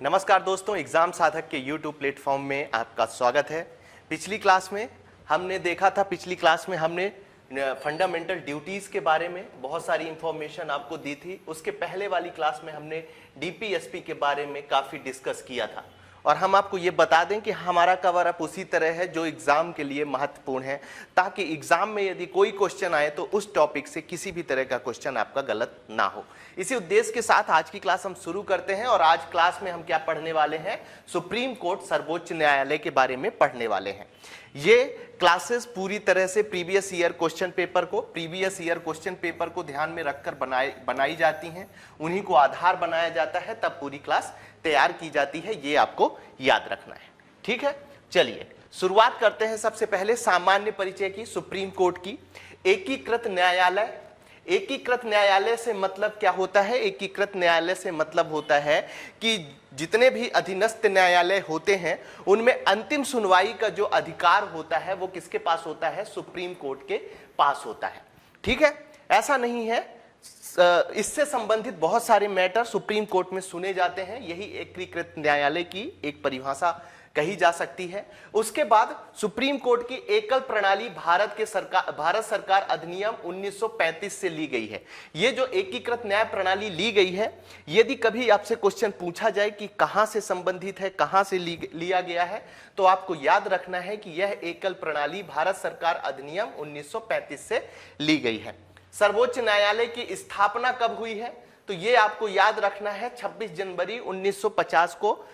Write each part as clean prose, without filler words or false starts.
नमस्कार दोस्तों, एग्जाम साधक के YouTube प्लेटफॉर्म में आपका स्वागत है। पिछली क्लास में हमने फंडामेंटल ड्यूटीज के बारे में बहुत सारी इंफॉर्मेशन आपको दी थी। उसके पहले वाली क्लास में हमने डीपीएसपी के बारे में काफी डिस्कस किया था और हम आपको ये बता दें कि हमारा कवर अप उसी तरह है जो एग्जाम के लिए महत्वपूर्ण है, ताकि एग्जाम में यदि कोई क्वेश्चन आए तो उस टॉपिक से किसी भी तरह का क्वेश्चन आपका गलत ना हो। इसी उद्देश्य के साथ आज की क्लास हम शुरू करते हैं और आज क्लास में हम क्या पढ़ने वाले हैं? सुप्रीम कोर्ट सर्वोच्च न्यायालय के बारे में पढ़ने वाले हैं। ये क्लासेस पूरी तरह से प्रीवियस ईयर क्वेश्चन पेपर को ध्यान में रखकर बनाई जाती हैं, उन्हीं को आधार बनाया जाता है, तब पूरी क्लास तैयार की जाती है। ये आपको याद रखना है, ठीक है। चलिए शुरुआत करते हैं सबसे पहले सामान्य परिचय की। सुप्रीम कोर्ट की एकीकृत न्यायालय से मतलब क्या होता है? एकीकृत न्यायालय से मतलब होता है कि जितने भी अधीनस्थ न्यायालय होते हैं उनमें अंतिम सुनवाई का जो अधिकार होता है वो किसके पास होता है? सुप्रीम कोर्ट के पास होता है, ठीक है। ऐसा नहीं है, इससे संबंधित बहुत सारे मैटर सुप्रीम कोर्ट में सुने जाते हैं। यही एकीकृत न्यायालय की एक परिभाषा कही जा सकती है। उसके बाद सुप्रीम कोर्ट की एकल प्रणाली भारत सरकार अधिनियम 1935 से ली गई है। ये जो एकीकृत न्याय प्रणाली ली गई है, यदि कभी आपसे क्वेश्चन पूछा जाए कि कहां से संबंधित है, कहां से लिया गया है, तो आपको याद रखना है कि यह एकल प्रणाली भारत सरकार अधिनियम 1935 से ली गई है। सर्वोच्च न्यायालय की स्थापना कब हुई है? तो यह आपको याद रखना है, 26 जनवरी 1950 को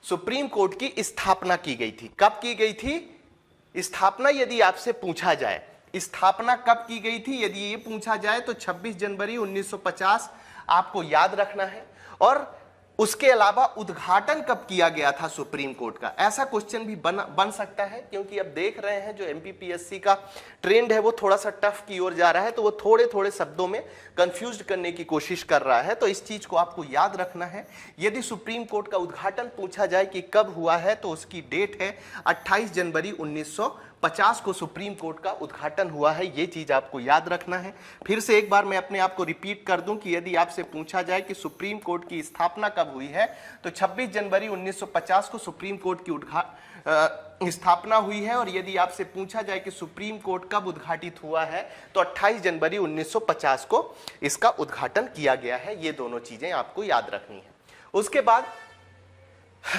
सुप्रीम कोर्ट की स्थापना की गई थी। कब की गई थी स्थापना? यदि आपसे पूछा जाए स्थापना कब की गई थी, यदि ये पूछा जाए तो 26 जनवरी 1950 आपको याद रखना है। और उसके अलावा उद्घाटन कब किया गया था सुप्रीम कोर्ट का? ऐसा क्वेश्चन भी बन सकता है, क्योंकि अब देख रहे हैं जो एमपीपीएससी का ट्रेंड है वो थोड़ा सा टफ की ओर जा रहा है, तो वो थोड़े थोड़े शब्दों में कंफ्यूज करने की कोशिश कर रहा है। तो इस चीज को आपको याद रखना है। यदि सुप्रीम कोर्ट का उद्घाटन पूछा जाए कि कब हुआ है, तो उसकी डेट है 28 जनवरी 1950 को सुप्रीम कोर्ट का उद्घाटन हुआ है। ये चीज आपको याद रखना है। फिर से एक बार मैं अपने आप को रिपीट कर दूं कि यदि आपसे पूछा जाए कि सुप्रीम कोर्ट की स्थापना कब हुई है, तो 26 जनवरी 1950 को सुप्रीम कोर्ट की स्थापना हुई है। और यदि आपसे पूछा जाए कि सुप्रीम कोर्ट कब उद्घाटित हुआ है, तो 28 जनवरी 1950 को इसका उद्घाटन किया गया है। ये दोनों चीजें आपको याद रखनी है। उसके बाद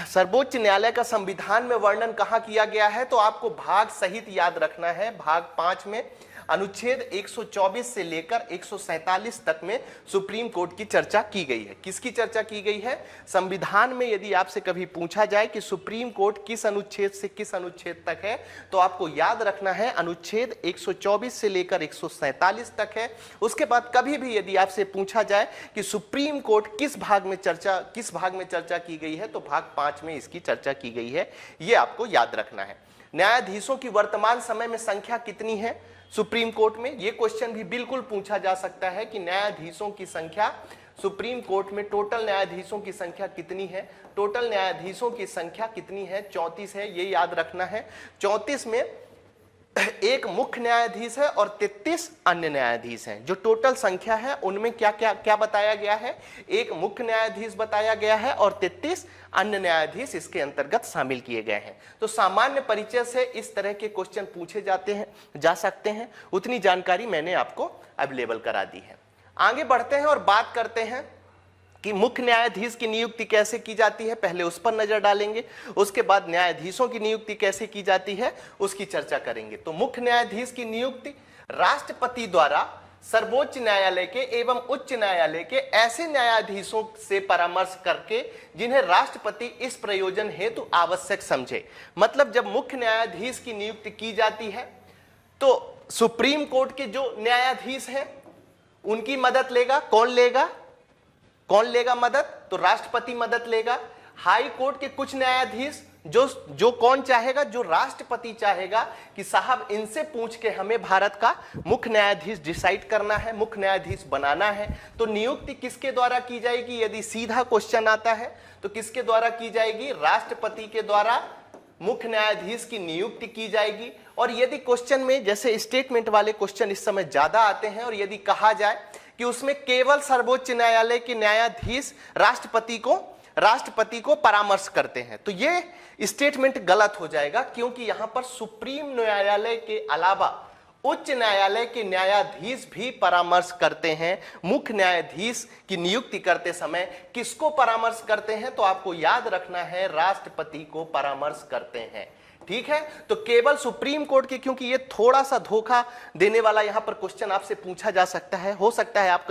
सर्वोच्च न्यायालय का संविधान में वर्णन कहां किया गया है, तो आपको भाग सहित याद रखना है। भाग 5 में अनुच्छेद 124 से लेकर 147 तक में सुप्रीम कोर्ट की चर्चा की गई है। किसकी चर्चा की गई है? संविधान में यदि आपसे कभी पूछा जाए कि सुप्रीम कोर्ट किस अनुच्छेद से किस अनुच्छेद तक है, तो आपको याद रखना है अनुच्छेद 124 से लेकर 147 तक है। उसके बाद कभी भी यदि आपसे पूछा जाए कि सुप्रीम कोर्ट किस भाग में चर्चा की गई है, तो भाग 5 में इसकी चर्चा की गई है। यह आपको याद रखना है। न्यायाधीशों की वर्तमान समय में संख्या कितनी है सुप्रीम कोर्ट में? यह क्वेश्चन भी बिल्कुल पूछा जा सकता है कि न्यायाधीशों की संख्या सुप्रीम कोर्ट में, टोटल न्यायाधीशों की संख्या कितनी है? टोटल न्यायाधीशों की संख्या कितनी है? 34 है। ये याद रखना है। 34 में एक मुख्य न्यायाधीश है और 33 अन्य न्यायाधीश हैं। जो टोटल संख्या है उनमें क्या क्या क्या बताया गया है? एक मुख्य न्यायाधीश बताया गया है और 33 अन्य न्यायाधीश इसके अंतर्गत शामिल किए गए हैं। तो सामान्य परिचय से इस तरह के क्वेश्चन पूछे जा सकते हैं। उतनी जानकारी मैंने आपको अवेलेबल करा दी है। आगे बढ़ते हैं और बात करते हैं कि मुख्य न्यायाधीश की नियुक्ति कैसे की जाती है। पहले उस पर नजर डालेंगे, उसके बाद न्यायाधीशों की नियुक्ति कैसे की जाती है उसकी चर्चा करेंगे। तो मुख्य न्यायाधीश की नियुक्ति राष्ट्रपति द्वारा सर्वोच्च न्यायालय के एवं उच्च न्यायालय के ऐसे न्यायाधीशों से परामर्श करके जिन्हें राष्ट्रपति इस प्रयोजन हेतु आवश्यक समझे। मतलब जब मुख्य न्यायाधीश की नियुक्ति की जाती है तो सुप्रीम कोर्ट के जो न्यायाधीश हैं उनकी मदद लेगा। कौन लेगा मदद? तो राष्ट्रपति मदद लेगा। हाई कोर्ट के कुछ न्यायाधीश जो कौन चाहेगा? जो राष्ट्रपति चाहेगा कि साहब इनसे पूछ के हमें भारत का मुख्य न्यायाधीश डिसाइड करना है, मुख्य न्यायाधीश बनाना है। तो नियुक्ति किसके द्वारा की जाएगी? यदि सीधा क्वेश्चन आता है तो किसके द्वारा की जाएगी? राष्ट्रपति के द्वारा मुख्य न्यायाधीश की नियुक्ति की जाएगी। और यदि क्वेश्चन में जैसे स्टेटमेंट वाले क्वेश्चन इस समय ज्यादा आते हैं और यदि कहा जाए कि उसमें केवल सर्वोच्च न्यायालय के न्यायाधीश राष्ट्रपति को राष्ट्रपति को परामर्श करते हैं। तो ये स्टेटमेंट गलत हो जाएगा, क्योंकि यहां पर सुप्रीम न्यायालय के अलावा उच्च न्यायालय के न्यायाधीश भी परामर्श करते हैं। मुख्य न्यायाधीश की नियुक्ति करते समय किसको परामर्श करते हैं? तो आपको याद रखना है, राष्ट्रपति को परामर्श करते हैं। ठीक है, तो केवल सुप्रीम कोर्ट के, क्योंकि ये थोड़ा सा धोखा देने वाला यहां पर क्वेश्चन आपसे पूछा जा सकता है, हो सकता है आप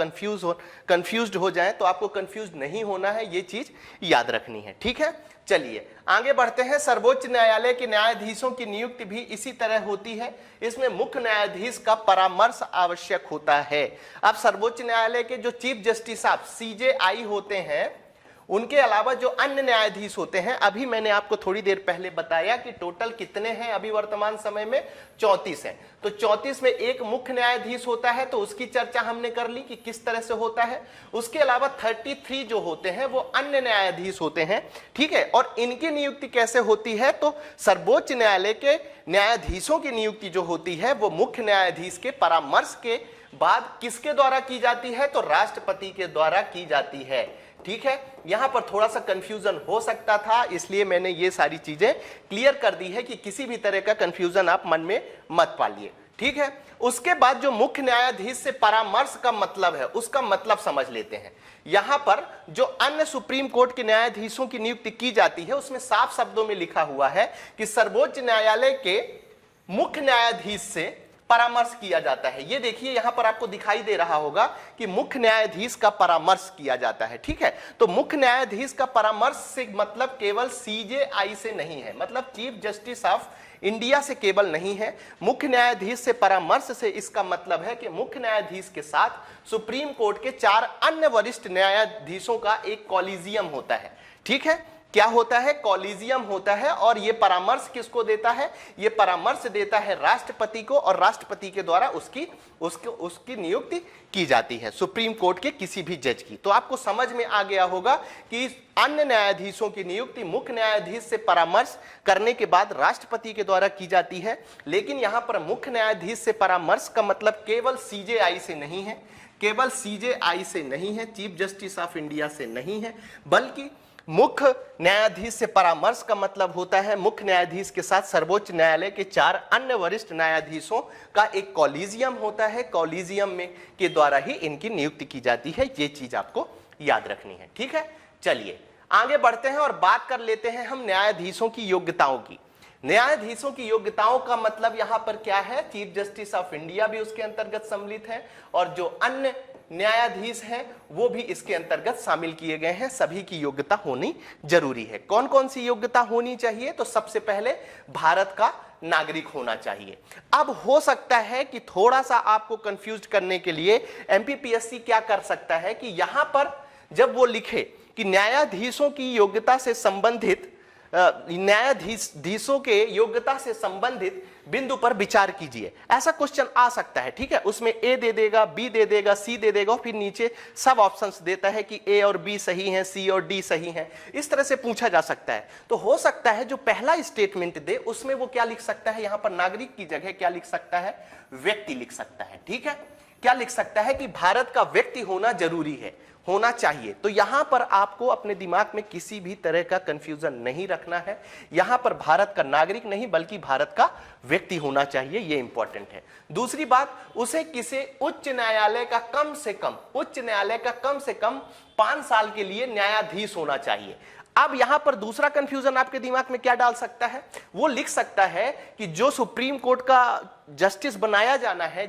कंफ्यूज्ड हो जाएं, तो आपको कंफ्यूज नहीं होना है, ये चीज याद रखनी है। ठीक है, चलिए आगे बढ़ते हैं। सर्वोच्च न्यायालय के न्यायाधीशों की नियुक्ति भी इसी तरह होती है। इसमें मुख्य न्यायाधीश का परामर्श आवश्यक होता है। अब सर्वोच्च न्यायालय के जो चीफ जस्टिस साहब CJI होते हैं, उनके अलावा जो अन्य न्यायाधीश होते हैं, अभी मैंने आपको थोड़ी देर पहले बताया कि टोटल कितने हैं अभी वर्तमान समय में, 34 हैं। तो 34 में एक मुख्य न्यायाधीश होता है, तो उसकी चर्चा हमने कर ली कि किस तरह से होता है। उसके अलावा 33 जो होते हैं वो अन्य न्यायाधीश होते हैं। ठीक है, और इनकी नियुक्ति कैसे होती है? तो सर्वोच्च न्यायालय के न्यायाधीशों की नियुक्ति जो होती है वो मुख्य न्यायाधीश के परामर्श के बाद किसके द्वारा की जाती है? तो राष्ट्रपति के द्वारा की जाती है। ठीक है, यहां पर थोड़ा सा कंफ्यूजन हो सकता था, इसलिए मैंने ये सारी चीजें क्लियर कर दी है कि किसी भी तरह का कंफ्यूजन आप मन में मत पालिए। ठीक है, उसके बाद जो मुख्य न्यायाधीश से परामर्श का मतलब है, उसका मतलब समझ लेते हैं। यहां पर जो अन्य सुप्रीम कोर्ट के न्यायाधीशों की नियुक्ति की जाती है, उसमें साफ शब्दों में लिखा हुआ है कि सर्वोच्च न्यायालय के मुख्य न्यायाधीश से परामर्श किया जाता है। ये देखिए यहां पर आपको दिखाई दे रहा होगा कि मुख्य न्यायाधीश का परामर्श किया जाता है। ठीक है, तो मुख्य न्यायाधीश का परामर्श से मतलब केवल CJI से नहीं है, मतलब चीफ जस्टिस ऑफ इंडिया से केवल नहीं है। मुख्य न्यायाधीश से परामर्श से इसका मतलब है कि मुख्य न्यायाधीश के साथ सुप्रीम कोर्ट के 4 अन्य वरिष्ठ न्यायाधीशों का एक कॉलिजियम होता है। ठीक है, क्या होता है? कॉलिजियम होता है। और यह परामर्श किसको देता है? यह परामर्श देता है राष्ट्रपति को, और राष्ट्रपति के द्वारा उसकी नियुक्ति की जाती है सुप्रीम कोर्ट के किसी भी जज की। तो आपको समझ में आ गया होगा कि अन्य न्यायाधीशों की नियुक्ति मुख्य न्यायाधीश से परामर्श करने के बाद राष्ट्रपति के द्वारा की जाती है। लेकिन यहां पर मुख्य न्यायाधीश से परामर्श का मतलब केवल CJI से नहीं है, केवल CJI से नहीं है, चीफ जस्टिस ऑफ इंडिया से नहीं है, बल्कि मुख्य न्यायाधीश से परामर्श का मतलब होता है मुख्य न्यायाधीश के साथ सर्वोच्च न्यायालय के 4 अन्य वरिष्ठ न्यायाधीशों का एक कॉलिजियम होता है। कॉलिजियम में के द्वारा ही इनकी नियुक्ति की जाती है। ये चीज आपको याद रखनी है। ठीक है, चलिए आगे बढ़ते हैं और बात कर लेते हैं हम न्यायाधीशों की योग्यताओं की। न्यायाधीशों की योग्यताओं का मतलब यहां पर क्या है? चीफ जस्टिस ऑफ इंडिया भी उसके अंतर्गत सम्मिलित है, और जो अन्य न्यायाधीश हैं वो भी इसके अंतर्गत शामिल किए गए हैं। सभी की योग्यता होनी जरूरी है। कौन कौन सी योग्यता होनी चाहिए? तो सबसे पहले भारत का नागरिक होना चाहिए। अब हो सकता है कि थोड़ा सा आपको कंफ्यूज करने के लिए MPPSC क्या कर सकता है कि यहां पर जब वो लिखे कि न्यायाधीशों की योग्यता से संबंधित न्यायाधीशों के योग्यता से संबंधित बिंदु पर विचार कीजिए, ऐसा क्वेश्चन आ सकता है। ठीक है, उसमें A दे देगा, B दे देगा, C दे देगा, फिर नीचे सब ऑप्शंस देता है कि A और B सही हैं, C और D सही हैं। इस तरह से पूछा जा सकता है। तो हो सकता है जो पहला स्टेटमेंट दे उसमें वो क्या लिख सकता है? यहां पर नागरिक की जगह क्या लिख सकता है? व्यक्ति लिख सकता है। ठीक है, क्या लिख सकता है कि भारत का व्यक्ति होना जरूरी है, होना चाहिए। तो यहां पर आपको अपने दिमाग में किसी भी तरह का कंफ्यूजन नहीं रखना है। यहां पर भारत का नागरिक नहीं बल्कि भारत का व्यक्ति होना चाहिए, यह इंपॉर्टेंट है। दूसरी बात, उसे किसी उच्च न्यायालय का कम से कम 5 साल के लिए न्यायाधीश होना चाहिए। अब यहां पर दूसरा कंफ्यूजन आपके दिमाग में क्या डाल सकता है? वो लिख सकता है कि जो सुप्रीम कोर्ट का जस्टिस बनाया जाना है,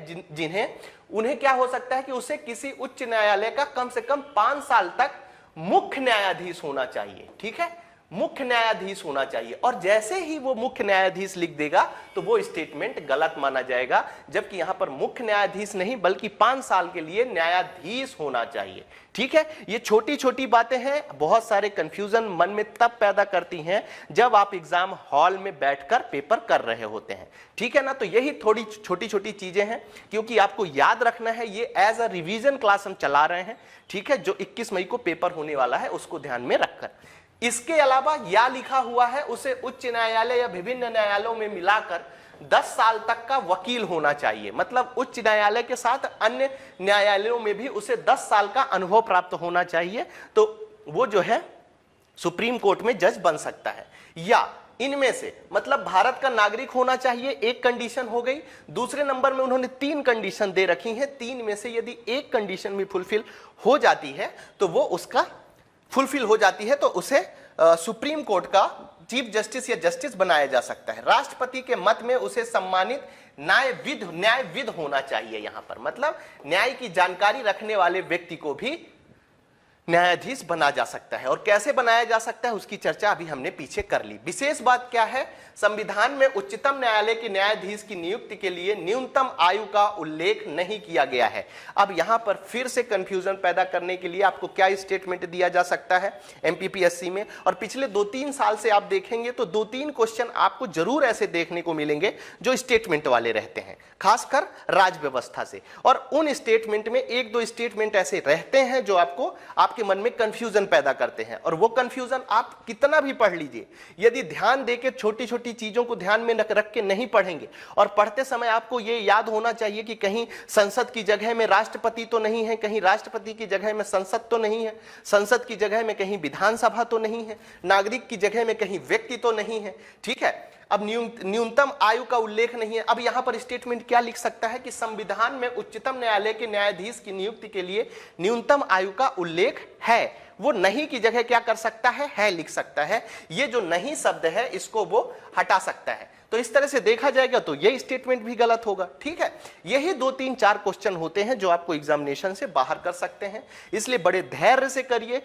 उन्हें क्या हो सकता है कि उसे किसी उच्च न्यायालय का कम से कम 5 साल तक मुख्य न्यायाधीश होना चाहिए। ठीक है, मुख्य न्यायाधीश होना चाहिए। और जैसे ही वो मुख्य न्यायाधीश लिख देगा तो वो स्टेटमेंट गलत माना जाएगा, जबकि यहां पर मुख्य न्यायाधीश नहीं बल्कि 5 साल के लिए न्यायाधीश होना चाहिए। ठीक है, ये छोटी छोटी बातें हैं, बहुत सारे कंफ्यूजन मन में तब पैदा करती हैं जब आप एग्जाम हॉल में बैठकर पेपर कर रहे होते हैं। ठीक है ना, तो यही थोड़ी छोटी छोटी चीजें हैं, क्योंकि आपको याद रखना है ये एज अ रिवीजन क्लास हम चला रहे हैं। ठीक है, जो 21 मई को पेपर होने वाला है उसको ध्यान में रखकर। इसके अलावा या लिखा हुआ है उसे उच्च न्यायालय या विभिन्न न्यायालयों में मिलाकर 10 साल तक का वकील होना चाहिए। मतलब उच्च न्यायालय के साथ अन्य न्यायालयों में भी उसे 10 साल का अनुभव प्राप्त होना चाहिए। तो वो जो है सुप्रीम कोर्ट में जज बन सकता है। या इनमें से मतलब भारत का नागरिक होना चाहिए, एक कंडीशन हो गई। दूसरे नंबर में उन्होंने 3 कंडीशन दे रखी हैं, 3 में से यदि एक कंडीशन भी फुलफिल हो जाती है तो वो उसका फुलफिल हो जाती है तो उसे सुप्रीम कोर्ट का चीफ जस्टिस या जस्टिस बनाया जा सकता है। राष्ट्रपति के मत में उसे सम्मानित न्यायविद होना चाहिए। यहां पर मतलब न्याय की जानकारी रखने वाले व्यक्ति को भी न्यायाधीश बना जा सकता है। और कैसे बनाया जा सकता है उसकी चर्चा अभी हमने पीछे कर ली। विशेष बात क्या है, संविधान में उच्चतम न्यायालय के न्यायाधीश की नियुक्ति के लिए न्यूनतम आयु का उल्लेख नहीं किया गया है। अब यहां पर फिर से कंफ्यूजन पैदा करने के लिए आपको क्या स्टेटमेंट दिया जा सकता है एमपीपीएससी में, और पिछले 2-3 साल से आप देखेंगे तो 2-3 क्वेश्चन आपको जरूर ऐसे देखने को मिलेंगे जो स्टेटमेंट वाले रहते हैं, खासकर राज व्यवस्था से। और उन स्टेटमेंट में 1-2 स्टेटमेंट ऐसे रहते हैं जो आपके मन में कंफ्यूजन पैदा करते हैं। और वो कंफ्यूजन आप कितना भी पढ़ लीजिए, यदि ध्यान देके छोटी छोटी चीजों को ध्यान में रख के नहीं पढ़ेंगे, और पढ़ते समय आपको ये याद होना चाहिए कि कहीं संसद की जगह में राष्ट्रपति तो नहीं है, कहीं राष्ट्रपति की जगह में संसद तो नहीं है, संसद की जगह में कहीं विधानसभा तो नहीं है, नागरिक की जगह में कहीं व्यक्ति तो नहीं है। ठीक है, अब न्यूनतम आयु का उल्लेख नहीं है। अब यहां पर स्टेटमेंट क्या लिख सकता है कि संविधान में उच्चतम न्यायालय के न्यायाधीश की नियुक्ति के लिए न्यूनतम आयु का उल्लेख है। वो नहीं की जगह क्या कर सकता है लिख सकता है। ये जो नहीं शब्द है इसको वो हटा सकता है। तो इस तरह से देखा जाएगा तो ये स्टेटमेंट भी गलत होगा। ठीक है, यही 2-3-4 क्वेश्चन होते हैं जो आपको एग्जामिनेशन से बाहर कर सकते हैं, इसलिए बड़े धैर्य से करिए।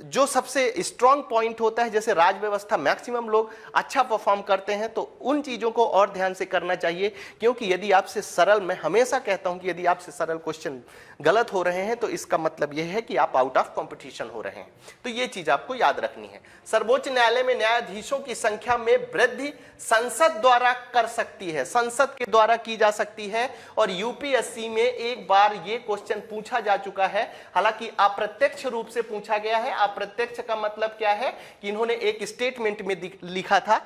जो सबसे स्ट्रांग पॉइंट होता है, जैसे राज व्यवस्था मैक्सिमम लोग अच्छा परफॉर्म करते हैं, तो उन चीजों को और ध्यान से करना चाहिए। क्योंकि यदि आपसे सरल, मैं हमेशा कहता हूं कि यदि आपसे सरल क्वेश्चन गलत हो रहे हैं तो इसका मतलब यह है कि आप आउट ऑफ कंपटीशन हो रहे हैं। तो ये चीज आपको याद रखनी है। सर्वोच्च न्यायालय में न्यायाधीशों की संख्या में वृद्धि संसद द्वारा कर सकती है, संसद के द्वारा की जा सकती है। और यूपीएससी में एक बार ये क्वेश्चन पूछा जा चुका है, हालांकि अप्रत्यक्ष रूप से पूछा गया है। अप्रत्यक्ष का मतलब क्या है कि इन्होंने एक स्टेटमेंट में लिखा था,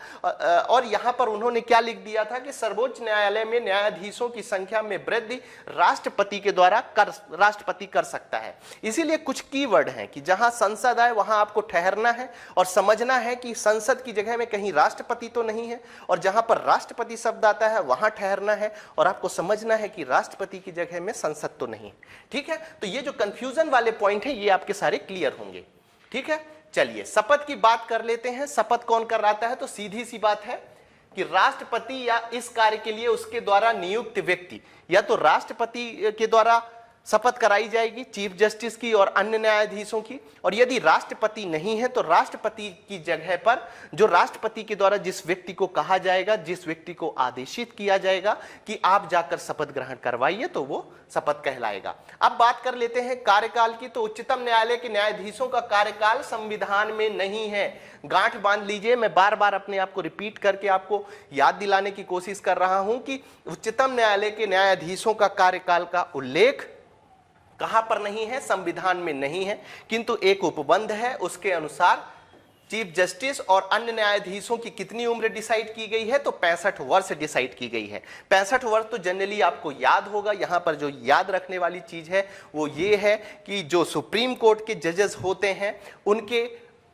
और यहां पर उन्होंने क्या लिख दिया था कि सर्वोच्च न्यायालय में न्यायाधीशों की संख्या में वृद्धि राष्ट्रपति के द्वारा राष्ट्रपति कर सकता है। इसीलिए कुछ कीवर्ड हैं कि जहां संसद आए वहां आपको ठहरना है और समझना है कि संसद की जगह में कहीं राष्ट्रपति तो नहीं है, और जहां पर राष्ट्रपति शब्द आता है वहां ठहरना है और आपको समझना है कि राष्ट्रपति की जगह में संसद तो नहीं। ठीक है, तो ये जो कंफ्यूजन वाले पॉइंट है ये आपके सारे क्लियर होंगे। ठीक है, चलिए शपथ की बात कर लेते हैं। शपथ कौन कराता है? तो सीधी सी बात है कि राष्ट्रपति या इस कार्य के लिए उसके द्वारा नियुक्त व्यक्ति, या तो राष्ट्रपति के द्वारा शपथ कराई जाएगी, चीफ जस्टिस की और अन्य न्यायाधीशों की। और यदि राष्ट्रपति नहीं है तो राष्ट्रपति की जगह पर जो राष्ट्रपति के द्वारा जिस व्यक्ति को कहा जाएगा, जिस व्यक्ति को आदेशित किया जाएगा कि आप जाकर शपथ ग्रहण करवाइए, तो वो शपथ कहलाएगा। अब बात कर लेते हैं कार्यकाल की। तो उच्चतम न्यायालय के न्यायाधीशों का कार्यकाल संविधान में नहीं है। गांठ बांध लीजिए, मैं बार बार अपने आप को रिपीट करके आपको याद दिलाने की कोशिश कर रहा हूं कि उच्चतम न्यायालय के न्यायाधीशों का कार्यकाल का उल्लेख कहां पर नहीं है? संविधान में नहीं है, किंतु एक उपबंध है, उसके अनुसार चीफ जस्टिस और अन्य न्यायाधीशों की कितनी उम्र डिसाइड की गई है? तो 65 वर्ष डिसाइड की गई है। 65 वर्ष तो जनरली आपको याद होगा। यहां पर जो याद रखने वाली चीज है वो ये है कि जो सुप्रीम कोर्ट के जजेस होते हैं उनके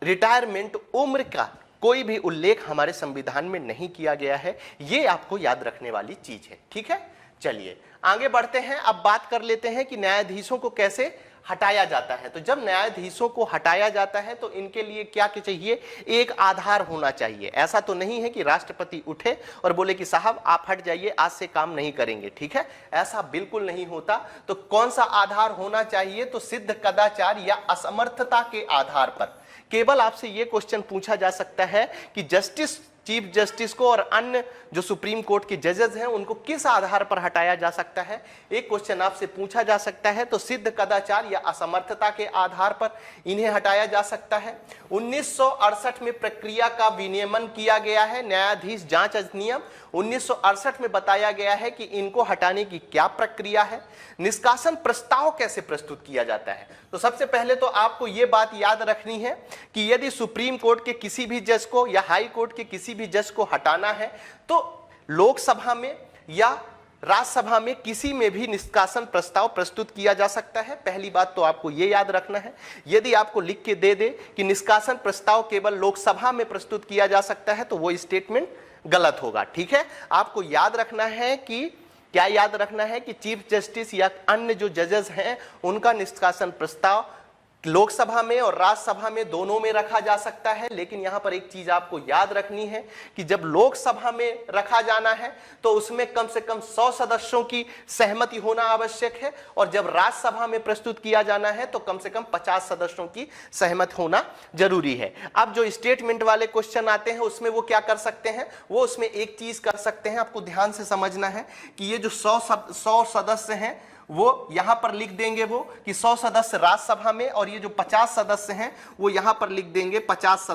रिटायरमेंट उम्र का कोई भी उल्लेख हमारे संविधान में नहीं किया गया है। ये आपको याद रखने वाली चीज है। ठीक है, चलिए आगे बढ़ते हैं। अब बात कर लेते हैं कि न्यायाधीशों को कैसे हटाया जाता है। तो जब न्यायाधीशों को हटाया जाता है तो इनके लिए क्या चाहिए? एक आधार होना चाहिए। ऐसा तो नहीं है कि राष्ट्रपति उठे और बोले कि साहब आप हट जाइए, आज से काम नहीं करेंगे। ठीक है, ऐसा बिल्कुल नहीं होता। तो कौन सा आधार होना चाहिए? तो सिद्ध कदाचार या असमर्थता के आधार पर केवल आपसे यह क्वेश्चन पूछा जा सकता है कि जस्टिस, चीफ जस्टिस को और अन्य जो सुप्रीम कोर्ट के जजेस हैं उनको किस आधार पर हटाया जा सकता है। एक क्वेश्चन आपसे पूछा जा सकता है, तो सिद्ध कदाचार या असमर्थता के आधार पर इन्हें हटाया जा सकता है। 1968 में प्रक्रिया का विनियमन किया गया है, न्यायाधीश जांच अधिनियम 1968 में बताया गया है कि इनको हटाने की क्या प्रक्रिया है। निष्कासन प्रस्ताव कैसे प्रस्तुत किया जाता है? तो सबसे पहले तो आपको यह बात याद रखनी है कि यदि सुप्रीम कोर्ट के किसी भी जज को या हाई कोर्ट के किसी भी जज को हटाना है तो लोकसभा में या राज्यसभा में किसी में भी निष्कासन प्रस्ताव प्रस्तुत किया जा सकता है। पहली बात तो आपको यह याद रखना है। यदि आपको लिख के दे दे कि निष्कासन प्रस्ताव केवल लोकसभा में प्रस्तुत किया जा सकता है तो वो स्टेटमेंट गलत होगा। ठीक है, आपको याद रखना है कि क्या याद रखना है कि चीफ जस्टिस या अन्य जो जजेस हैं उनका निष्कासन प्रस्ताव लोकसभा में और राज्यसभा में दोनों में रखा जा सकता है। लेकिन यहां पर एक चीज आपको याद रखनी है कि जब लोकसभा में रखा जाना है तो उसमें कम से कम 100 सदस्यों की सहमति होना आवश्यक है, और जब राज्यसभा में प्रस्तुत किया जाना है तो कम से कम 50 सदस्यों की सहमति होना जरूरी है। अब जो स्टेटमेंट वाले क्वेश्चन आते हैं उसमें वो क्या कर सकते हैं, वो उसमें एक चीज कर सकते हैं, आपको ध्यान से समझना है कि ये जो 100 सदस्य हैं वो यहां पर लिख देंगे वो कि 100 सदस्य राज्यसभा में, और ये जो 50 सदस्य हैं वो यहां पर लिख देंगे 50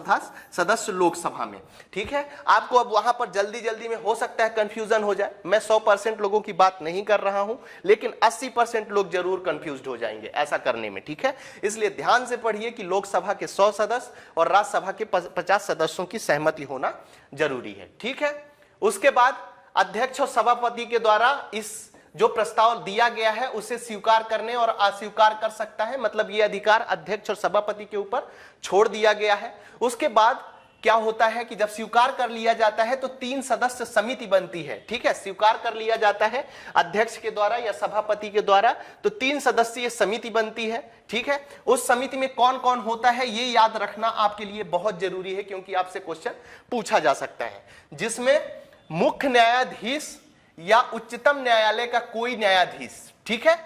सदस्य लोकसभा में। ठीक है, आपको अब वहां पर जल्दी जल्दी में हो सकता है कंफ्यूजन हो जाए। मैं 100% लोगों की बात नहीं कर रहा हूं, लेकिन 80% लोग जरूर कंफ्यूज हो जाएंगे ऐसा करने में। ठीक है, इसलिए ध्यान से पढ़िए कि लोकसभा के 100 सदस्य और राज्यसभा के 50 सदस्यों की सहमति होना जरूरी है। ठीक है, उसके बाद अध्यक्ष और सभापति के द्वारा इस जो प्रस्ताव दिया गया है उसे स्वीकार करने और अस्वीकार कर सकता है, मतलब यह अधिकार अध्यक्ष और सभापति के ऊपर छोड़ दिया गया है। उसके बाद क्या होता है कि जब स्वीकार कर लिया जाता है तो 3 सदस्य समिति बनती है। ठीक है, स्वीकार कर लिया जाता है अध्यक्ष के द्वारा या सभापति के द्वारा तो 3 सदस्यीय समिति बनती है। ठीक है, उस समिति में कौन कौन होता है ये याद रखना आपके लिए बहुत जरूरी है, क्योंकि आपसे क्वेश्चन पूछा जा सकता है, जिसमें मुख्य न्यायाधीश या उच्चतम न्यायालय का कोई न्यायाधीश। ठीक है,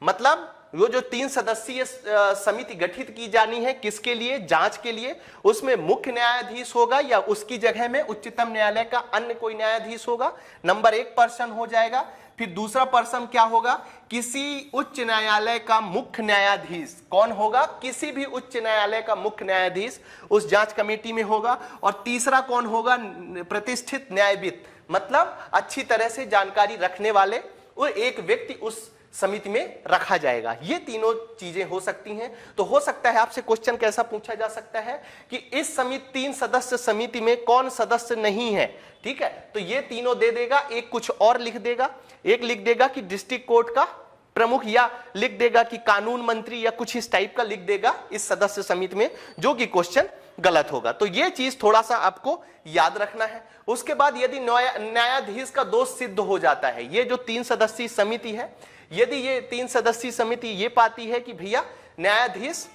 मतलब वो जो 3 सदस्यीय समिति गठित की जानी है किसके लिए, जांच के लिए, उसमें मुख्य न्यायाधीश होगा या उसकी जगह में उच्चतम न्यायालय का अन्य कोई न्यायाधीश होगा, नंबर 1 पर्सन हो जाएगा। फिर दूसरा पर्सन क्या होगा, किसी उच्च न्यायालय का मुख्य न्यायाधीश। कौन होगा, किसी भी उच्च न्यायालय का मुख्य न्यायाधीश उस जांच कमेटी में होगा। और तीसरा कौन होगा, प्रतिष्ठित न्यायविद, मतलब अच्छी तरह से जानकारी रखने वाले वो एक व्यक्ति उस समिति में रखा जाएगा। ये तीनों चीजें हो सकती हैं। तो हो सकता है आपसे क्वेश्चन कैसा पूछा जा सकता है कि इस समिति 3 सदस्य समिति में कौन सदस्य नहीं है। ठीक है, तो ये तीनों दे देगा, एक कुछ और लिख देगा, एक लिख देगा कि डिस्ट्रिक्ट कोर्ट का प्रमुख, या लिख देगा कि कानून मंत्री, या कुछ इस टाइप का लिख देगा इस सदस्य समिति में, जो कि क्वेश्चन गलत होगा। तो ये चीज थोड़ा सा आपको याद रखना है। उसके बाद यदि न्यायाधीश का दोष सिद्ध हो जाता है, ये जो 3 सदस्यीय समिति है, यदि ये 3 सदस्यीय समिति ये पाती है कि भैया न्यायाधीश,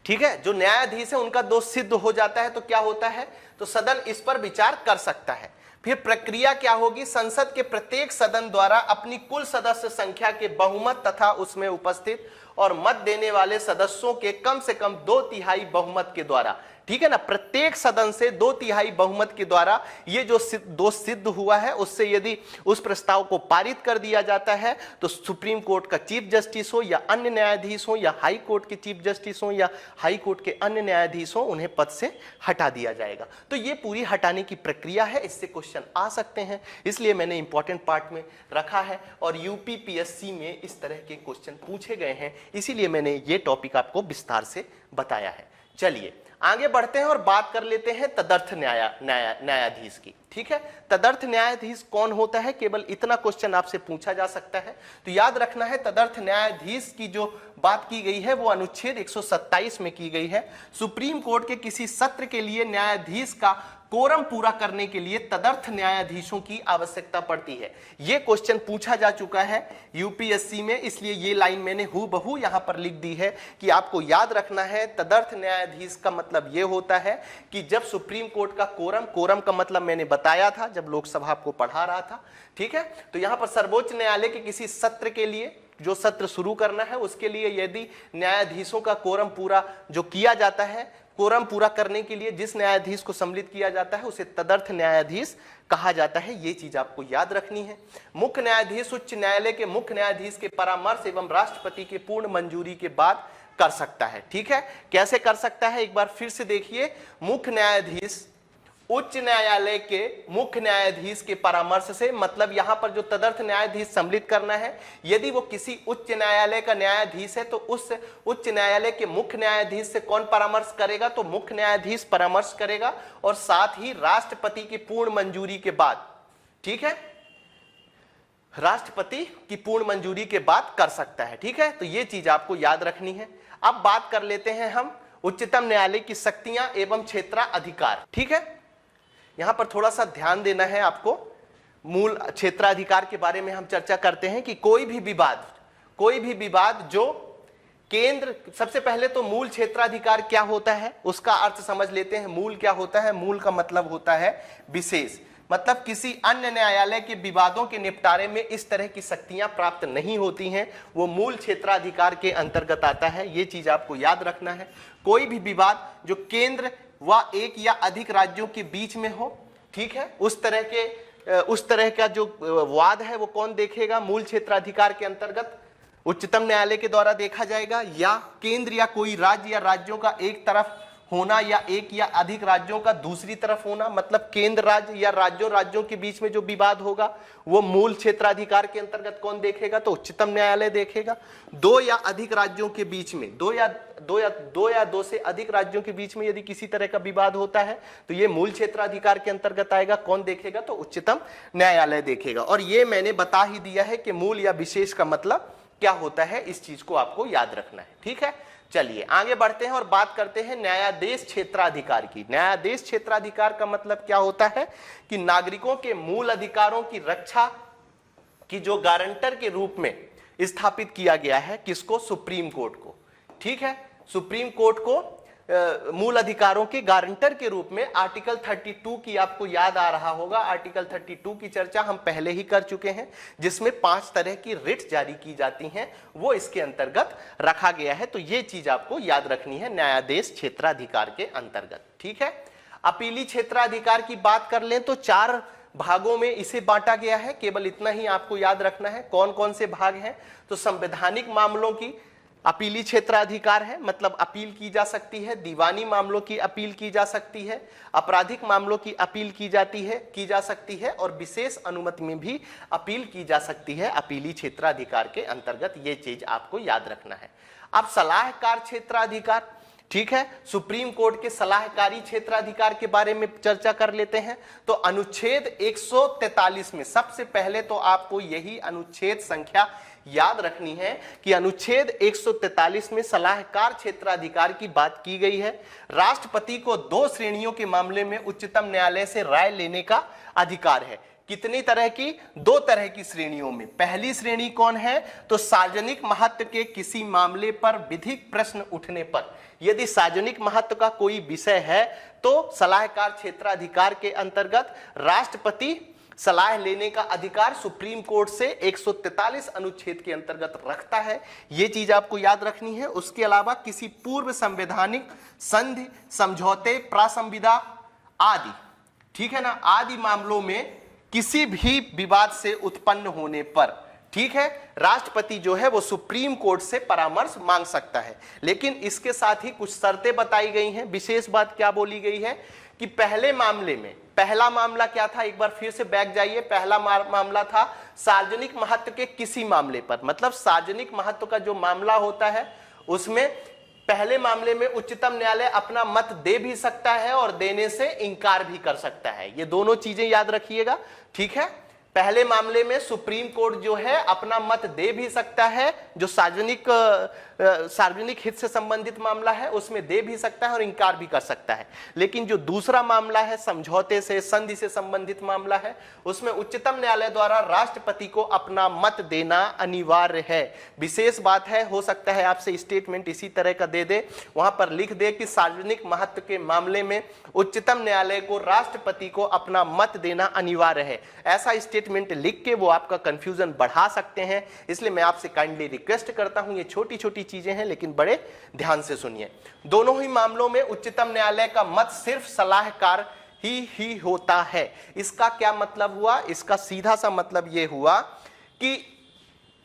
ठीक है, जो न्यायाधीश है उनका दोष सिद्ध हो जाता है, तो क्या होता है, तो सदन इस पर विचार कर सकता है। फिर प्रक्रिया क्या होगी, संसद के प्रत्येक सदन द्वारा अपनी कुल सदस्य संख्या के बहुमत तथा उसमें उपस्थित और मत देने वाले सदस्यों के कम से कम 2/3 बहुमत के द्वारा, ठीक है ना, प्रत्येक सदन से 2/3 बहुमत के द्वारा ये जो दोष सिद्ध हुआ है उससे यदि उस प्रस्ताव को पारित कर दिया जाता है तो सुप्रीम कोर्ट का चीफ जस्टिस हो या अन्य न्यायाधीश हो या हाई कोर्ट के चीफ जस्टिस हो या हाई कोर्ट के अन्य न्यायाधीश हो, उन्हें पद से हटा दिया जाएगा। तो ये पूरी हटाने की प्रक्रिया है, इससे क्वेश्चन आ सकते हैं, इसलिए मैंने इंपॉर्टेंट पार्ट में रखा है। और यूपी पीएससी में इस तरह के क्वेश्चन पूछे गए हैं, इसीलिए मैंने ये टॉपिक आपको विस्तार से बताया है। चलिए आगे बढ़ते हैं और बात कर लेते हैं तदर्थ न्यायाधीश की। ठीक है, तदर्थ न्यायाधीश कौन होता है, केवल इतना क्वेश्चन आपसे पूछा जा सकता है। तो याद रखना है, तदर्थ न्यायाधीश की जो बात की गई है वो अनुच्छेद 127 में की गई है। सुप्रीम कोर्ट के किसी सत्र के लिए न्यायाधीश का कोरम पूरा करने के लिए तदर्थ न्यायाधीशों की आवश्यकता पड़ती है। यह क्वेश्चन पूछा जा चुका है यूपीएससी में, इसलिए ये लाइन मैंने हूबहू यहां पर लिख दी है कि आपको याद रखना है तदर्थ न्यायाधीश का मतलब यह होता है कि जब सुप्रीम कोर्ट का कोरम का मतलब मैंने बताया था जब लोकसभा आपको पढ़ा रहा था। ठीक है, तो यहां पर सर्वोच्च न्यायालय के किसी सत्र के लिए, जो सत्र शुरू करना है उसके लिए यदि न्यायाधीशों का कोरम पूरा जो किया जाता है, कोरम पूरा करने के लिए जिस न्यायाधीश को सम्मिलित किया जाता है उसे तदर्थ न्यायाधीश कहा जाता है। ये चीज आपको याद रखनी है। मुख्य न्यायाधीश उच्च न्यायालय के मुख्य न्यायाधीश के परामर्श एवं राष्ट्रपति के पूर्ण मंजूरी के बाद कर सकता है। ठीक है, कैसे कर सकता है, एक बार फिर से देखिए, मुख्य न्यायाधीश उच्च न्यायालय के मुख्य न्यायाधीश के परामर्श से, मतलब यहां पर जो तदर्थ न्यायाधीश सम्मिलित करना है, यदि वो किसी उच्च न्यायालय का न्यायाधीश है तो उस उच्च न्यायालय के मुख्य न्यायाधीश से कौन परामर्श करेगा, तो मुख्य न्यायाधीश परामर्श करेगा और साथ ही राष्ट्रपति की पूर्ण मंजूरी के बाद, ठीक है, राष्ट्रपति की पूर्ण मंजूरी के बाद कर सकता है। ठीक है, तो ये चीज आपको याद रखनी है। अब बात कर लेते हैं हम उच्चतम न्यायालय की शक्तियां एवं क्षेत्राधिकार। ठीक है, यहां पर थोड़ा सा ध्यान देना है आपको। मूल क्षेत्राधिकार के बारे में हम चर्चा करते हैं कि कोई भी विवाद जो केंद्र, सबसे पहले तो मूल क्षेत्राधिकार क्या होता है उसका अर्थ समझ लेते हैं। मूल क्या होता है? मूल का मतलब होता है विशेष, मतलब किसी अन्य न्यायालय के विवादों के निपटारे में इस तरह की शक्तियां प्राप्त नहीं होती हैं, वो मूल क्षेत्राधिकार के अंतर्गत आता है। ये चीज आपको याद रखना है। कोई भी विवाद जो केंद्र व एक या अधिक राज्यों के बीच में हो, ठीक है, उस तरह का जो वाद है वो कौन देखेगा? मूल क्षेत्राधिकार के अंतर्गत उच्चतम न्यायालय के द्वारा देखा जाएगा। या केंद्र या कोई राज्य या राज्यों का एक तरफ होना या एक या अधिक राज्यों का दूसरी तरफ होना, मतलब केंद्र राज्य या राज्यों के बीच में जो विवाद होगा वो मूल क्षेत्राधिकार के अंतर्गत कौन देखेगा? तो उच्चतम न्यायालय देखेगा। दो या अधिक राज्यों के बीच में, दो से अधिक राज्यों के बीच में यदि किसी तरह का विवाद होता है तो ये मूल क्षेत्राधिकार के अंतर्गत आएगा। कौन देखेगा? तो उच्चतम न्यायालय देखेगा। और ये मैंने बता ही दिया है कि मूल या विशेष का मतलब क्या होता है, इस चीज को आपको याद रखना है। ठीक है, चलिए आगे बढ़ते हैं और बात करते हैं न्यायाधीश क्षेत्राधिकार की। न्यायाधीश क्षेत्राधिकार का मतलब क्या होता है कि नागरिकों के मूल अधिकारों की रक्षा की जो गारंटर के रूप में स्थापित किया गया है, किसको? सुप्रीम कोर्ट को। ठीक है, सुप्रीम कोर्ट को मूल अधिकारों के गारंटर के रूप में आर्टिकल 32 की आपको याद आ रहा होगा। आर्टिकल 32 की चर्चा हम पहले ही कर चुके हैं, जिसमें 5 तरह की रिट जारी की जाती हैं, वो इसके अंतर्गत रखा गया है। तो ये चीज आपको याद रखनी है न्यायाधीश क्षेत्राधिकार के अंतर्गत। ठीक है, अपीली क्षेत्राधिकार की बात कर लें तो 4 भागों में इसे बांटा गया है। केवल इतना ही आपको याद रखना है। कौन कौन से भाग हैं? तो संवैधानिक मामलों की अपीली क्षेत्राधिकार है, मतलब अपील की जा सकती है। दीवानी मामलों की अपील की जा सकती है। आपराधिक मामलों की अपील की जा सकती है और विशेष अनुमति में भी अपील की जा सकती है अपीली क्षेत्राधिकार के अंतर्गत। ये चीज आपको याद रखना है। अब सलाहकार क्षेत्राधिकार, ठीक है, सुप्रीम कोर्ट के सलाहकारी क्षेत्राधिकार के बारे में चर्चा कर लेते हैं। तो अनुच्छेद 143 में सबसे पहले तो आपको यही अनुच्छेद संख्या याद रखनी है कि अनुच्छेद 143 में सलाहकार क्षेत्राधिकार की बात की गई है। राष्ट्रपति को 2 श्रेणियों के मामले में उच्चतम न्यायालय से राय लेने का अधिकार है। कितनी तरह की? 2 तरह की श्रेणियों में। पहली श्रेणी कौन है? तो सार्वजनिक महत्व के किसी मामले पर विधिक प्रश्न उठने पर, यदि सार्वजनिक महत्व का कोई विषय है तो सलाहकार क्षेत्राधिकार के अंतर्गत राष्ट्रपति सलाह लेने का अधिकार सुप्रीम कोर्ट से 143 अनुच्छेद के अंतर्गत रखता है। यह चीज आपको याद रखनी है। उसके अलावा किसी पूर्व संवैधानिक संधि, समझौते, प्रासंविदा आदि, ठीक है ना, आदि मामलों में किसी भी विवाद से उत्पन्न होने पर, ठीक है, राष्ट्रपति जो है वो सुप्रीम कोर्ट से परामर्श मांग सकता है। लेकिन इसके साथ ही कुछ शर्तें बताई गई हैं। विशेष बात क्या बोली गई है कि पहले मामले में, पहला मामला क्या था? एक बार फिर से बैक जाइए। पहला मामला था सार्वजनिक महत्व के किसी मामले पर, मतलब सार्वजनिक महत्व का जो मामला होता है उसमें पहले मामले में उच्चतम न्यायालय अपना मत दे भी सकता है और देने से इनकार भी कर सकता है। ये दोनों चीजें याद रखिएगा। ठीक है, पहले मामले में सुप्रीम कोर्ट जो है अपना मत दे भी सकता है, जो सार्वजनिक हित से संबंधित मामला है उसमें दे भी सकता है और इनकार भी कर सकता है। लेकिन जो दूसरा मामला है, समझौते से, संधि से संबंधित मामला है, उसमें उच्चतम न्यायालय द्वारा राष्ट्रपति को अपना मत देना अनिवार्य है। विशेष बात है, हो सकता है आपसे स्टेटमेंट इसी तरह का दे दे, वहां पर लिख दे कि सार्वजनिक महत्व के मामले में उच्चतम न्यायालय को राष्ट्रपति को अपना मत देना अनिवार्य है। ऐसा स्टेटमेंट लिख के वो आपका कंफ्यूजन बढ़ा सकते हैं। इसलिए मैं आपसे काइंडली रिक्वेस्ट करता हूं, ये छोटी छोटी चीजें हैं लेकिन बड़े ध्यान से सुनिए। दोनों ही मामलों में उच्चतम न्यायालय का मत सिर्फ सलाहकार ही होता है। इसका क्या मतलब हुआ? इसका सीधा सा मतलब यह हुआ कि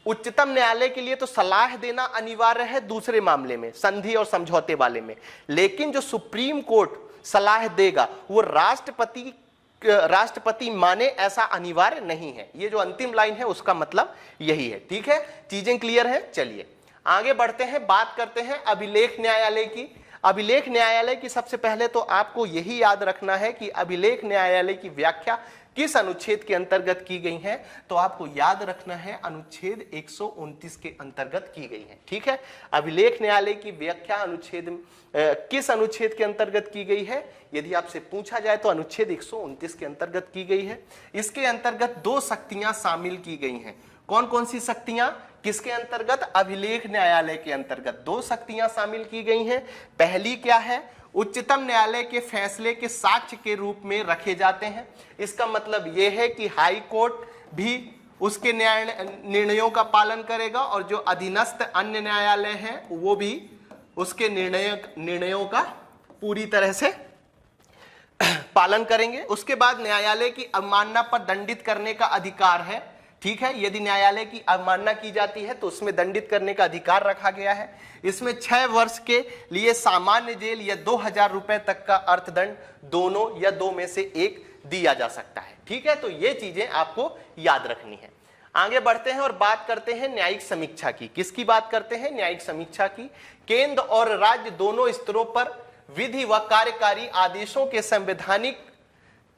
उच्चतम न्यायालय के लिए तो सलाह देना अनिवार्य है दूसरे मामले में, संधि और समझौते वाले में, लेकिन जो सुप्रीम कोर्ट सलाह देगा वो राष्ट्रपति माने ऐसा अनिवार्य नहीं है। ये जो अंतिम लाइन है उसका मतलब यही है। ठीक है, चीजें क्लियर है। चलिए आगे बढ़ते हैं, बात करते हैं अभिलेख न्यायालय की। अभिलेख न्यायालय की सबसे पहले तो आपको यही याद रखना है कि अभिलेख न्यायालय की व्याख्या किस अनुच्छेद के अंतर्गत की गई हैं, तो आपको याद रखना है अनुच्छेद 129 के अंतर्गत की गई है। ठीक है, अभिलेख न्यायालय की व्याख्या अनुच्छेद किस अनुच्छेद के अंतर्गत की गई है, यदि आपसे पूछा जाए तो अनुच्छेद 129 के अंतर्गत की गई है। इसके अंतर्गत 2 शक्तियां शामिल की गई हैं। कौन कौन सी शक्तियां, किसके अंतर्गत, अभिलेख न्यायालय के अंतर्गत 2 शक्तियां शामिल की गई हैं। पहली क्या है, उच्चतम न्यायालय के फैसले के साक्ष्य के रूप में रखे जाते हैं। इसका मतलब यह है कि हाई कोर्ट भी उसके निर्णयों का पालन करेगा और जो अधीनस्थ अन्य न्यायालय हैं वो भी उसके निर्णयों का पूरी तरह से पालन करेंगे। उसके बाद न्यायालय की अवमानना पर दंडित करने का अधिकार है। ठीक है, यदि न्यायालय की अवमानना की जाती है तो उसमें दंडित करने का अधिकार रखा गया है। इसमें 6 वर्ष के लिए सामान्य जेल या 2000 रुपए तक का अर्थदंड, दोनों या 2 में से एक दिया जा सकता है। ठीक है, तो ये चीजें आपको याद रखनी है। आगे बढ़ते हैं और बात करते हैं न्यायिक समीक्षा की। किसकी बात करते हैं, न्यायिक समीक्षा की। केंद्र और राज्य दोनों स्तरों पर विधि व कार्यकारी आदेशों के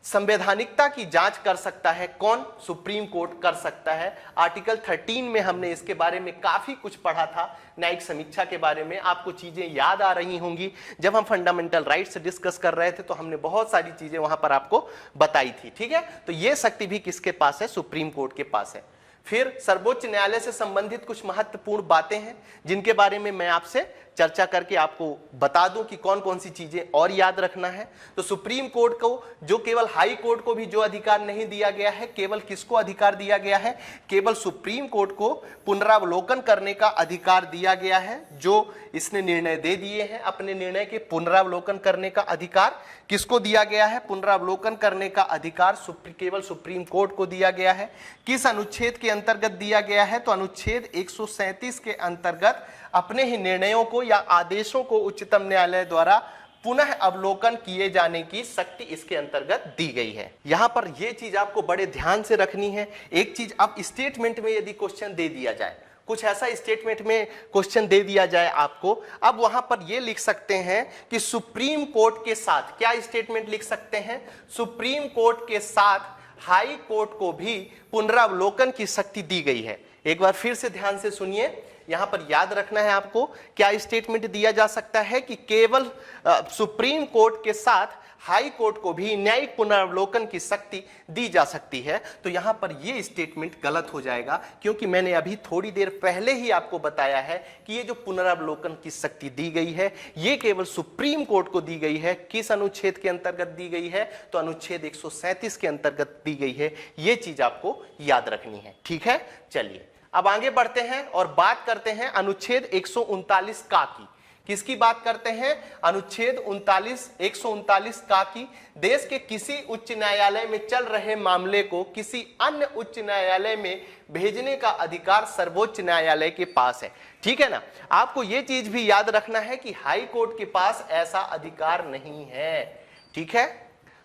संवैधानिकता की जांच कर सकता है। कौन, सुप्रीम कोर्ट कर सकता है। आर्टिकल 13 में हमने इसके बारे में काफी कुछ पढ़ा था, न्यायिक समीक्षा के बारे में। आपको चीजें याद आ रही होंगी, जब हम फंडामेंटल राइट्स डिस्कस कर रहे थे तो हमने बहुत सारी चीजें वहां पर आपको बताई थी। ठीक है, तो यह शक्ति भी किसके पास है, सुप्रीम कोर्ट के पास है। फिर सर्वोच्च न्यायालय से संबंधित कुछ महत्वपूर्ण बातें हैं जिनके बारे में मैं आपसे चर्चा करके आपको बता दूं कि कौन कौन सी चीजें और याद रखना है। तो सुप्रीम कोर्ट को, जो केवल हाई कोर्ट को भी जो अधिकार नहीं दिया गया है, केवल किसको अधिकार दिया गया है, केवल सुप्रीम कोर्ट को पुनरावलोकन करने का अधिकार दिया गया है। जो इसने निर्णय दे दिए हैं, अपने निर्णय के पुनरावलोकन करने का अधिकार किसको दिया गया है, पुनरावलोकन करने का अधिकार केवल सुप्रीम कोर्ट को दिया गया है। किस अनुच्छेद के अंतर्गत दिया गया है, तो अनुच्छेद 137 के अंतर्गत अपने ही निर्णयों को या आदेशों को उच्चतम न्यायालय द्वारा पुनः अवलोकन किए जाने की शक्ति इसके अंतर्गत दी गई है। यहां पर यह चीज आपको बड़े ध्यान से रखनी है। एक चीज, अब स्टेटमेंट में यदि क्वेश्चन दे दिया जाए, कुछ ऐसा स्टेटमेंट में क्वेश्चन दे दिया जाए आपको, अब वहां पर यह लिख सकते हैं कि सुप्रीम कोर्ट के साथ, क्या स्टेटमेंट लिख सकते हैं, सुप्रीम कोर्ट के साथ हाई कोर्ट को भी पुनरावलोकन की शक्ति दी गई है। एक बार फिर से ध्यान से सुनिए, यहां पर याद रखना है आपको, क्या स्टेटमेंट दिया जा सकता है कि केवल सुप्रीम कोर्ट के साथ हाई कोर्ट को भी न्यायिक पुनरावलोकन की शक्ति दी जा सकती है। तो यहां पर यह स्टेटमेंट गलत हो जाएगा, क्योंकि मैंने अभी थोड़ी देर पहले ही आपको बताया है कि ये जो पुनरावलोकन की शक्ति दी गई है, ये केवल सुप्रीम कोर्ट को दी गई है। किस अनुच्छेद के अंतर्गत दी गई है, तो अनुच्छेद 137 के अंतर्गत दी गई है। ये चीज आपको याद रखनी है। ठीक है, चलिए अब आगे बढ़ते हैं और बात करते हैं अनुच्छेद 139 का की। किसकी बात करते हैं, अनुच्छेद 139 का की। देश के किसी उच्च न्यायालय में चल रहे मामले को किसी अन्य उच्च न्यायालय में भेजने का अधिकार सर्वोच्च न्यायालय के पास है। ठीक है ना, आपको यह चीज भी याद रखना है कि हाई कोर्ट के पास ऐसा अधिकार नहीं है। ठीक है,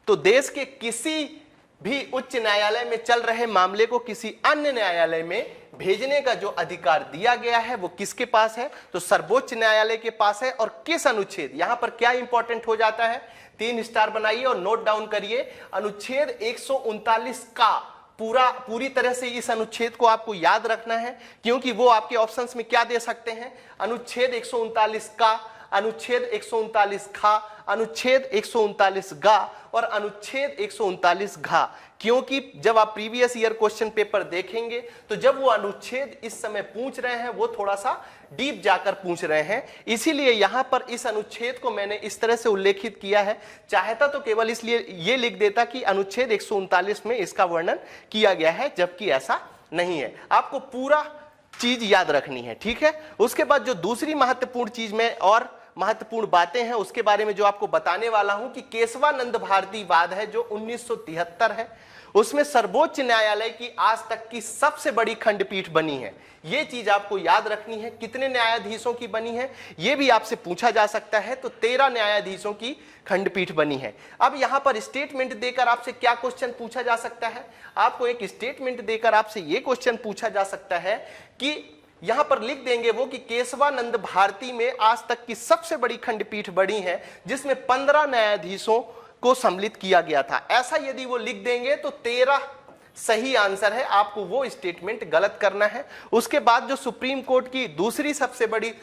तो देश के किसी भी उच्च न्यायालय में चल रहे मामले को किसी अन्य न्यायालय में भेजने का जो अधिकार दिया गया है वो किसके पास है, तो सर्वोच्च न्यायालय के पास है। और किस अनुच्छेद, यहां पर क्या इंपॉर्टेंट हो जाता है, 3 स्टार बनाइए और नोट डाउन करिए। अनुच्छेद 139 का पूरी तरह से इस अनुच्छेद को आपको याद रखना है, क्योंकि वो आपके ऑप्शंस में क्या दे सकते हैं, अनुच्छेद 139 का, अनुच्छेद 139 खा, अनुच्छेद 139 गा और अनुच्छेद 139 घा। क्योंकि जब आप प्रीवियस ईयर क्वेश्चन पेपर देखेंगे तो जब वो अनुच्छेद इस समय पूछ रहे हैं वो थोड़ा सा डीप जाकर पूछ रहे हैं, इसीलिए यहां पर इस अनुच्छेद को मैंने इस तरह से उल्लेखित किया है। चाहता तो केवल इसलिए ये लिख देता कि अनुच्छेद 139 में इसका वर्णन किया गया है, जबकि ऐसा नहीं है। आपको पूरा चीज याद रखनी है। ठीक है, उसके बाद जो दूसरी महत्वपूर्ण चीज में और महत्वपूर्ण बातें हैं उसके बारे में जो आपको बताने वाला हूं कि केशवानंद भारती वाद है जो 1973 है, उसमें सर्वोच्च न्यायालय की आज तक की सबसे बड़ी खंडपीठ बनी है। यह चीज आपको याद रखनी है। कितने न्यायाधीशों की बनी है यह भी आपसे पूछा जा सकता है, तो 13 न्यायाधीशों की खंडपीठ बनी है। अब यहां पर स्टेटमेंट देकर आपसे क्या क्वेश्चन पूछा जा सकता है, आपको एक स्टेटमेंट देकर आपसे यह क्वेश्चन पूछा जा सकता है कि यहां पर लिख देंगे वो कि केशवानंद भारती में आज तक की सबसे बड़ी खंडपीठ बनी है, जिसमें 15 न्यायाधीशों को सम्मिलित किया गया था। ऐसा यदि वो लिख देंगे तो 13 सही आंसर है, आपको वो स्टेटमेंट गलत करना है। उसके बाद जो सुप्रीम कोर्ट की दूसरी सबसे बड़ी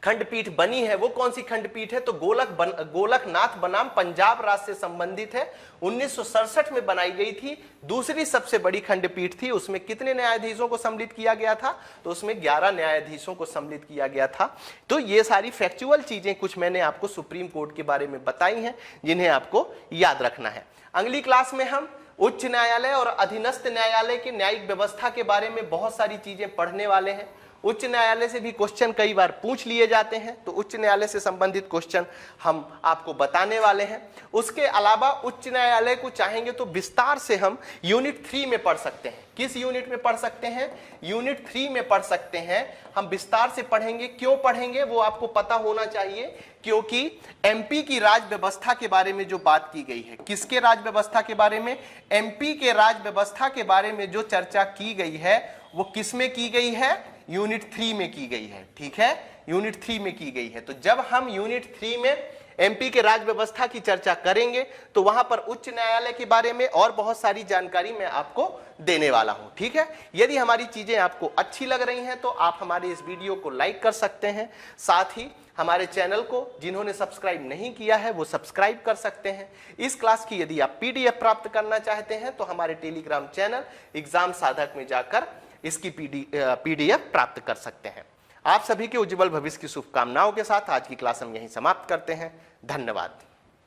खंडपीठ बनी है वो कौन सी खंडपीठ है? तो गोलकनाथ बनाम पंजाब राज्य से संबंधित है, 1967 में बनाई गई थी। दूसरी सबसे बड़ी खंडपीठ थी, उसमें कितने न्यायाधीशों को सम्मिलित किया गया था? तो उसमें 11 न्यायाधीशों को सम्मिलित किया गया था। तो ये सारी फैक्चुअल चीजें कुछ मैंने आपको सुप्रीम कोर्ट के बारे में बताई हैं, जिन्हें आपको याद रखना है। अगली क्लास में हम उच्च न्यायालय और अधीनस्थ न्यायालय की न्यायिक व्यवस्था के बारे में बहुत सारी चीजें पढ़ने वाले हैं। उच्च न्यायालय से भी क्वेश्चन कई बार पूछ लिए जाते हैं, तो उच्च न्यायालय से संबंधित क्वेश्चन हम आपको बताने वाले हैं। उसके अलावा उच्च न्यायालय को चाहेंगे तो विस्तार से हम यूनिट 3 में पढ़ सकते हैं। किस यूनिट में पढ़ सकते हैं? यूनिट 3 में पढ़ सकते हैं। हम विस्तार से पढ़ेंगे। क्यों पढ़ेंगे वो आपको पता होना चाहिए, क्योंकि एमपी की राज व्यवस्था के बारे में जो बात की गई है, किसके राज व्यवस्था के बारे में? एमपी के राज व्यवस्था के बारे में जो चर्चा की गई है वो किस में की गई है? यूनिट 3 में की गई है। ठीक है, यूनिट 3 में की गई है। तो जब हम यूनिट 3 में एमपी के राज व्यवस्था की चर्चा करेंगे तो वहां पर उच्च न्यायालय के बारे में और बहुत सारी जानकारी मैं आपको देने वाला हूं। ठीक है, यदि हमारी चीजें आपको अच्छी लग रही हैं तो आप हमारे इस वीडियो को लाइक कर सकते हैं। साथ ही हमारे चैनल को जिन्होंने सब्सक्राइब नहीं किया है वो सब्सक्राइब कर सकते हैं। इस क्लास की यदि आप पीडीएफ प्राप्त करना चाहते हैं तो हमारे टेलीग्राम चैनल एग्जाम साधक में जाकर इसकी पीडीएफ प्राप्त कर सकते हैं। आप सभी के उज्जवल भविष्य की शुभकामनाओं के साथ आज की क्लास हम यहीं समाप्त करते हैं। धन्यवाद।